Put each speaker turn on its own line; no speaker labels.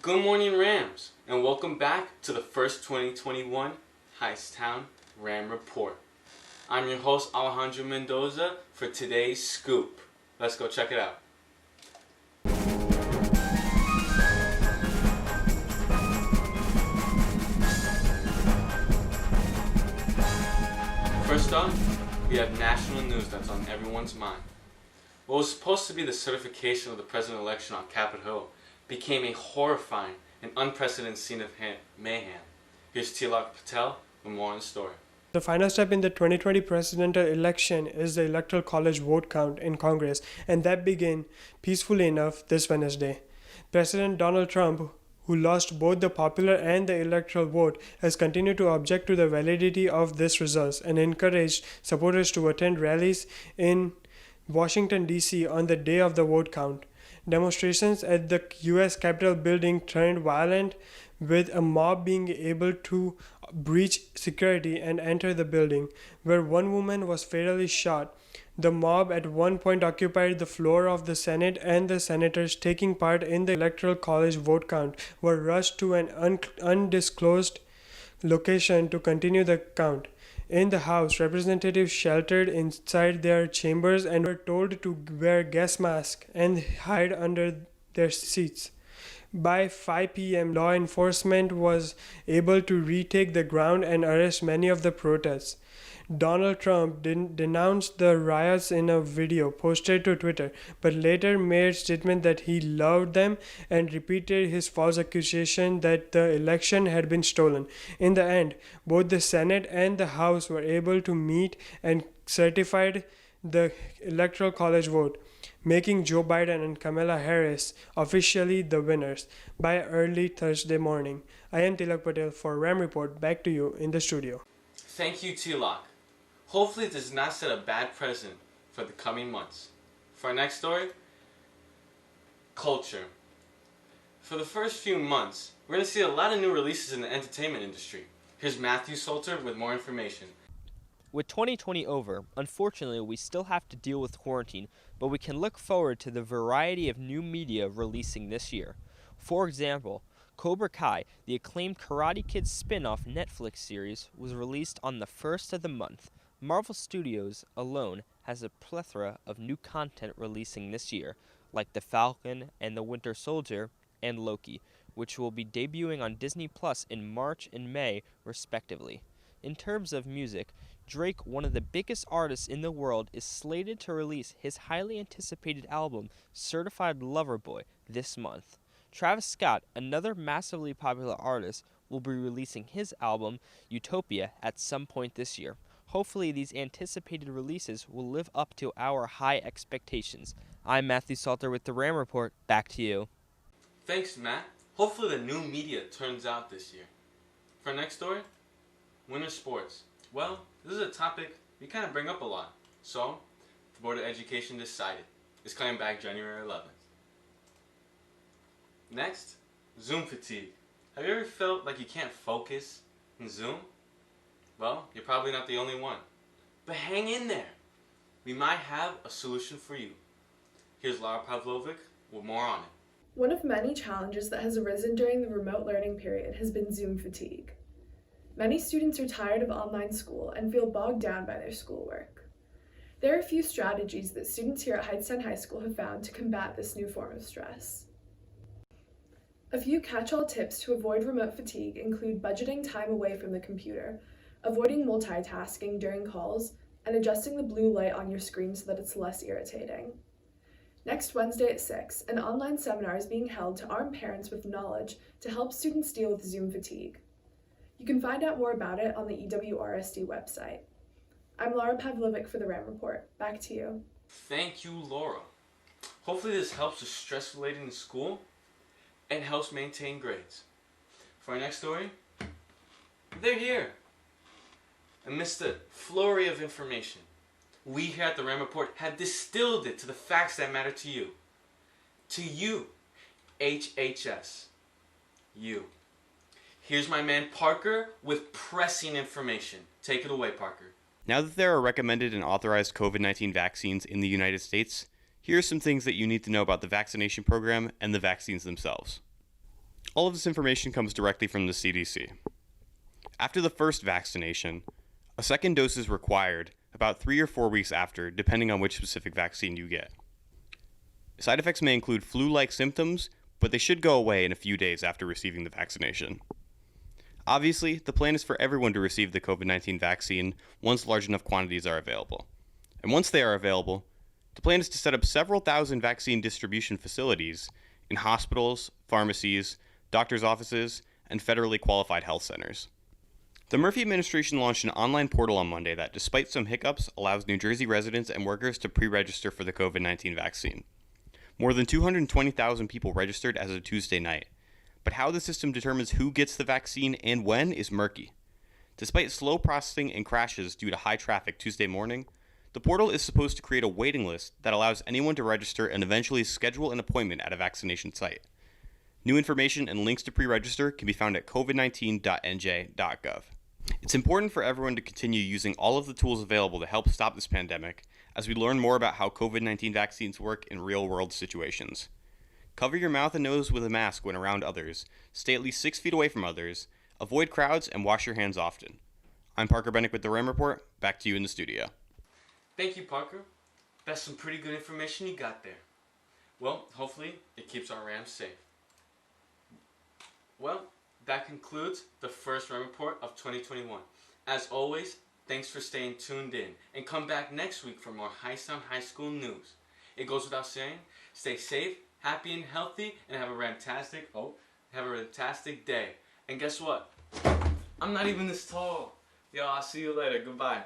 Good morning, Rams, and welcome back to the first 2021 Heisttown Ram Report. I'm your host, Alejandro Mendoza, for today's scoop. Let's go check it out. First up, we have national news that's on everyone's mind. What was supposed to be the certification of the presidential election on Capitol Hill became a horrifying and unprecedented scene of mayhem. Here's Tilak Patel with more on the story.
The final step in the 2020 presidential election is the Electoral College vote count in Congress, and that began peacefully enough this Wednesday. President Donald Trump, who lost both the popular and the electoral vote, has continued to object to the validity of this results and encouraged supporters to attend rallies in Washington, D.C. on the day of the vote count. Demonstrations at the U.S. Capitol building turned violent, with a mob being able to breach security and enter the building, where one woman was fatally shot. The mob at one point occupied the floor of the Senate, and the senators taking part in the Electoral College vote count were rushed to an undisclosed location to continue the count. In the House, representatives sheltered inside their chambers and were told to wear gas masks and hide under their seats. By 5 p.m., law enforcement was able to retake the ground and arrest many of the protests. Donald Trump denounced the riots in a video posted to Twitter, but later made a statement that he loved them and repeated his false accusation that the election had been stolen. In the end, both the Senate and the House were able to meet and certified the Electoral College vote, making Joe Biden and Kamala Harris officially the winners by early Thursday morning. I am Tilak Patel for Ram Report. Back to you in the studio.
Thank you, Tilak. Hopefully it does not set a bad precedent for the coming months. For our next story, culture. For the first few months, we're going to see a lot of new releases in the entertainment industry. Here's Matthew Salter with more information.
With 2020 over, unfortunately we still have to deal with quarantine, but we can look forward to the variety of new media releasing this year. For example, Cobra Kai, the acclaimed Karate Kid spin-off Netflix series, was released on the 1st of the month. Marvel Studios alone has a plethora of new content releasing this year, like The Falcon and the Winter Soldier and Loki, which will be debuting on Disney Plus in March and May, respectively. In terms of music, Drake, one of the biggest artists in the world, is slated to release his highly anticipated album, Certified Lover Boy, this month. Travis Scott, another massively popular artist, will be releasing his album, Utopia, at some point this year. Hopefully these anticipated releases will live up to our high expectations. I'm Matthew Salter with the Ram Report. Back to you.
Thanks, Matt. Hopefully the new media turns out this year. For our next story, winter sports. Well, this is a topic we kind of bring up a lot. So, the Board of Education decided it's coming back January 11th. Next, Zoom fatigue. Have you ever felt like you can't focus in Zoom? Well, you're probably not the only one. But hang in there. We might have a solution for you. Here's Laura Pavlovic with more on it.
One of many challenges that has arisen during the remote learning period has been Zoom fatigue. Many students are tired of online school and feel bogged down by their schoolwork. There are a few strategies that students here at Heisttown High School have found to combat this new form of stress. A few catch-all tips to avoid remote fatigue include budgeting time away from the computer, avoiding multitasking during calls, and adjusting the blue light on your screen so that it's less irritating. Next Wednesday at 6, an online seminar is being held to arm parents with knowledge to help students deal with Zoom fatigue. You can find out more about it on the EWRSD website. I'm Laura Pavlovic for the Ram Report. Back to you.
Thank you, Laura. Hopefully this helps with stress related in school and helps maintain grades. For our next story, they're here. Amidst the flurry of information, we here at the Ram Report have distilled it to the facts that matter to you. To you, HHS. You. Here's my man Parker with pressing information. Take it away, Parker.
Now that there are recommended and authorized COVID-19 vaccines in the United States, here are some things that you need to know about the vaccination program and the vaccines themselves. All of this information comes directly from the CDC. After the first vaccination, a second dose is required about 3 or 4 weeks after, depending on which specific vaccine you get. Side effects may include flu-like symptoms, but they should go away in a few days after receiving the vaccination. Obviously, the plan is for everyone to receive the COVID-19 vaccine once large enough quantities are available. And once they are available, the plan is to set up several thousand vaccine distribution facilities in hospitals, pharmacies, doctors' offices, and federally qualified health centers. The Murphy administration launched an online portal on Monday that, despite some hiccups, allows New Jersey residents and workers to pre-register for the COVID-19 vaccine. More than 220,000 people registered as of Tuesday night, but how the system determines who gets the vaccine and when is murky. Despite slow processing and crashes due to high traffic Tuesday morning, the portal is supposed to create a waiting list that allows anyone to register and eventually schedule an appointment at a vaccination site. New information and links to pre-register can be found at covid19.nj.gov. It's important for everyone to continue using all of the tools available to help stop this pandemic as we learn more about how COVID-19 vaccines work in real-world situations. Cover your mouth and nose with a mask when around others, stay at least 6 feet away from others, avoid crowds, and wash your hands often. I'm Parker Bennick with the RAM Report. Back to you in the studio.
Thank you, Parker. That's some pretty good information you got there. Well, hopefully it keeps our Rams safe. Well, that concludes the first RAM Report of 2021. As always, thanks for staying tuned in, and come back next week for more Hightown High School news. It goes without saying, stay safe, happy and healthy, and have a fantastic day. And guess what? I'm not even this tall. Yo, I'll see you later. Goodbye.